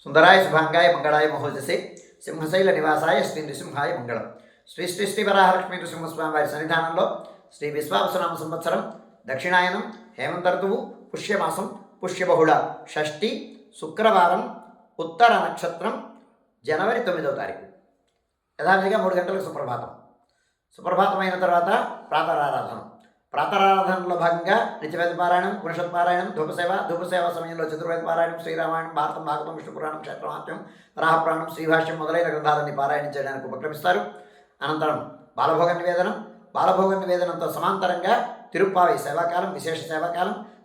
సుందరాయ శుభాంగాయ మంగళాయ మహోజసే సింహశైల నివాసాయ శ్రీ నృసింహాయ మంగళం. శ్రీ శ్రీ శ్రీ వరాహలక్ష్మీ నృసింహస్వామి వారి సన్నిధానంలో శ్రీ విశ్వావసనామ సంవత్సరం దక్షిణాయనం హేమంత ఋతువు పుష్యమాసం పుష్యబహుళ షష్ఠి శుక్రవారం ఉత్తర నక్షత్రం జనవరి 9వ తారీఖు. యథావిధిగా 3 గంటలకు సుప్రభాతం. సుప్రభాతం అయిన తర్వాత ప్రాతరారాధన. ప్రాతరారాధనలో భాగంగా నిత్యవేద పారాయణం, పురుషత్ పారాయణం, ధూపసేవ సమయంలో చతుర్వేద పారాయణం, శ్రీరామాయణం, భారతం, భాగవతం, విష్ణు పురాణం, క్షేత్రమాత్యం, వరాహపురాణం, శ్రీభాష్యం మొదలైన గ్రంథాలన్నీ పారాయణం చేయడానికి ఉపక్రమిస్తారు. అనంతరం బాలభోగ నివేదనం. బాలభోగ నివేదనంతో సమాంతరంగా తిరుప్పావి సేవాకాలం, విశేష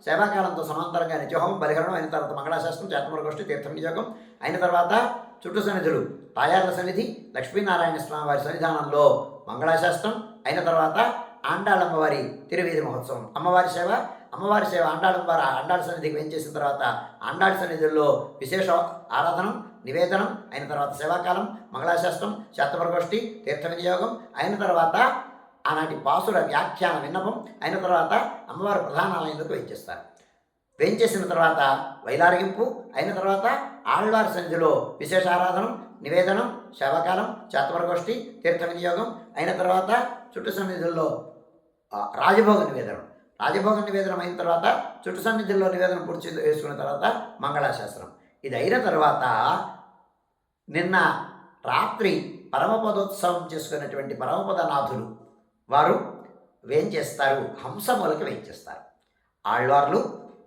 సేవాకాలంతో సమాంతరంగా నిత్యహోమం, బలిహరణం అయిన తర్వాత మంగళాశాస్త్రం, చేతమరగోష్ఠి, తీర్థం నియోగం అయిన తర్వాత చుట్టు సన్నిధులు తాయార్ల సన్నిధి, లక్ష్మీనారాయణ స్వామి వారి సన్నిధానంలో మంగళాశాస్త్రం అయిన తర్వాత ఆండాళమ్మవారి తిరువీధి మహోత్సవం, అమ్మవారి సేవ ఆండాళ్ళ సన్నిధికి వేంచేసిన తర్వాత ఆండాళ్ళ సన్నిధుల్లో విశేష ఆరాధనం, నివేదనం అయిన తర్వాత సేవాకాలం, మంగళాశాస్త్రం, శాతమరగోష్ఠి, తీర్థ వినియోగం అయిన తర్వాత ఆనాటి పాసుల వ్యాఖ్యాన విన్నపం అయిన తర్వాత అమ్మవారి ప్రధానాలయంలోకి వేంచేస్తారు. వేంచేసిన తర్వాత వైలారగింపు అయిన తర్వాత ఆళ్వారి సన్నిధిలో విశేష ఆరాధనం, నివేదనం, సేవాకాలం, శాతమరగోష్ఠి, తీర్థ వినియోగం అయిన తర్వాత చుట్టు సన్నిధుల్లో రాజభోగ నివేదనం అయిన తర్వాత చుట్టు సన్నిధుల్లో నివేదనం పూర్తి వేసుకున్న తర్వాత మంగళాశాస్త్రం. ఇది అయిన తర్వాత నిన్న రాత్రి పరమపదోత్సవం చేసుకున్నటువంటి పరమపదనాథులు వారు వేంచేస్తారు, హంసమూలకి వేంచేస్తారు. ఆళ్వార్లు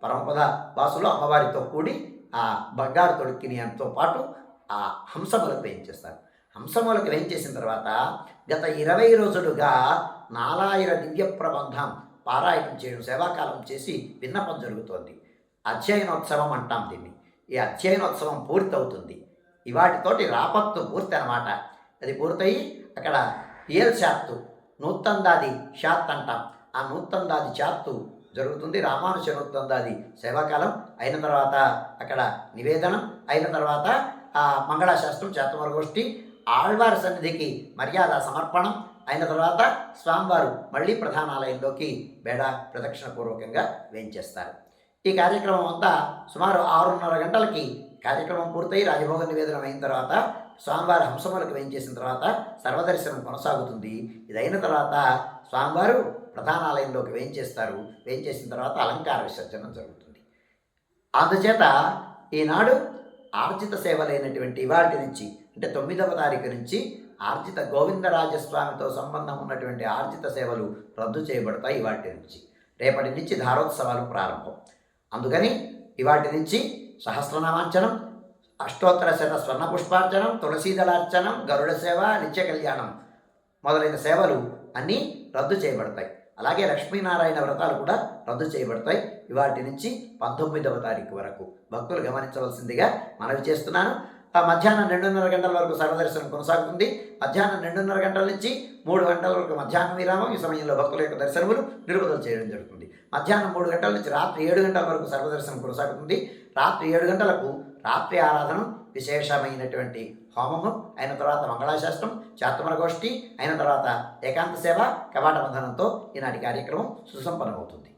పరమపద వాసులు అమ్మవారితో కూడి ఆ బంగారు తొడికినితో పాటు ఆ హంసమూలకు వేయించేస్తారు. హంసమూలకు వేయించేసిన తర్వాత గత 20 రోజులుగా 4000 దివ్య ప్రబంధం పారాయణం చేయడం, సేవాకాలం చేసి విన్నపం జరుగుతోంది. అధ్యయనోత్సవం అంటాం దీన్ని. ఈ అధ్యయనోత్సవం పూర్తవుతుంది. ఇవాటితోటి రాపత్తు పూర్తి అన్నమాట. అది పూర్తయి అక్కడ ఏల్శాత్తు నూత్తందాది షాత్ అంటాం. ఆ నూత్తందాది షాత్తు జరుగుతుంది. రామానుజ నూత్తందాది సేవాకాలం అయిన తర్వాత అక్కడ నివేదనం అయిన తర్వాత ఆ మంగళాశాస్త్రం, చేతమరగోష్ఠి, ఆళ్వారి సన్నిధికి మర్యాద సమర్పణం అయిన తర్వాత స్వామివారు మళ్ళీ ప్రధానాలయంలోకి బేడ ప్రదక్షిణ పూర్వకంగా వేంచేస్తారు. ఈ కార్యక్రమం అంతా సుమారు 6:30 గంటలకి కార్యక్రమం పూర్తయి రాజభోగ నివేదనం అయిన తర్వాత స్వామివారి హంసములకు వేయించేసిన తర్వాత సర్వదర్శనం కొనసాగుతుంది. ఇదైన తర్వాత స్వామివారు ప్రధానాలయంలోకి వేయించేస్తారు. వేయించేసిన తర్వాత అలంకార విసర్జనం జరుగుతుంది. అందుచేత ఈనాడు ఆర్జిత సేవలైనటువంటి ఇవాటి నుంచి అంటే 9వ తారీఖు నుంచి ఆర్జిత గోవిందరాజస్వామితో సంబంధం ఉన్నటువంటి ఆర్జిత సేవలు రద్దు చేయబడతాయి. ఇవాటి నుంచి రేపటి నుంచి ధారోత్సవాలు ప్రారంభం. అందుకని ఇవాటి నుంచి సహస్రనామార్చనం, అష్టోత్తర శత స్వర్ణ పుష్పార్చనం, తులసీదళార్చనం, గరుడ సేవ, నిత్య కళ్యాణం మొదలైన సేవలు అన్నీ రద్దు చేయబడతాయి. అలాగే లక్ష్మీనారాయణ వ్రతాలు కూడా రద్దు చేయబడతాయి. ఇవాటి నుంచి 19వ తారీఖు వరకు భక్తులు గమనించవలసిందిగా మనవి చేస్తున్నాను. మధ్యాహ్నం 2:30 గంటల వరకు సర్వదర్శనం కొనసాగుతుంది. మధ్యాహ్నం 2:30 గంటల నుంచి 3 గంటల వరకు మధ్యాహ్నం విరామం. ఈ సమయంలో భక్తుల యొక్క దర్శనములు నిలుపుదల చేయడం జరుగుతుంది. మధ్యాహ్నం 3 గంటల నుంచి రాత్రి 7 గంటల వరకు సర్వదర్శనం కొనసాగుతుంది. రాత్రి 7 గంటలకు రాత్రి ఆరాధన, విశేషమైనటువంటి హోమము అయిన తర్వాత మంగళాశాస్త్రం, చాతమరగోష్ఠి అయిన తర్వాత ఏకాంత సేవ, కవాట బంధనంతో ఈనాటి కార్యక్రమం సుసంపన్నమవుతుంది.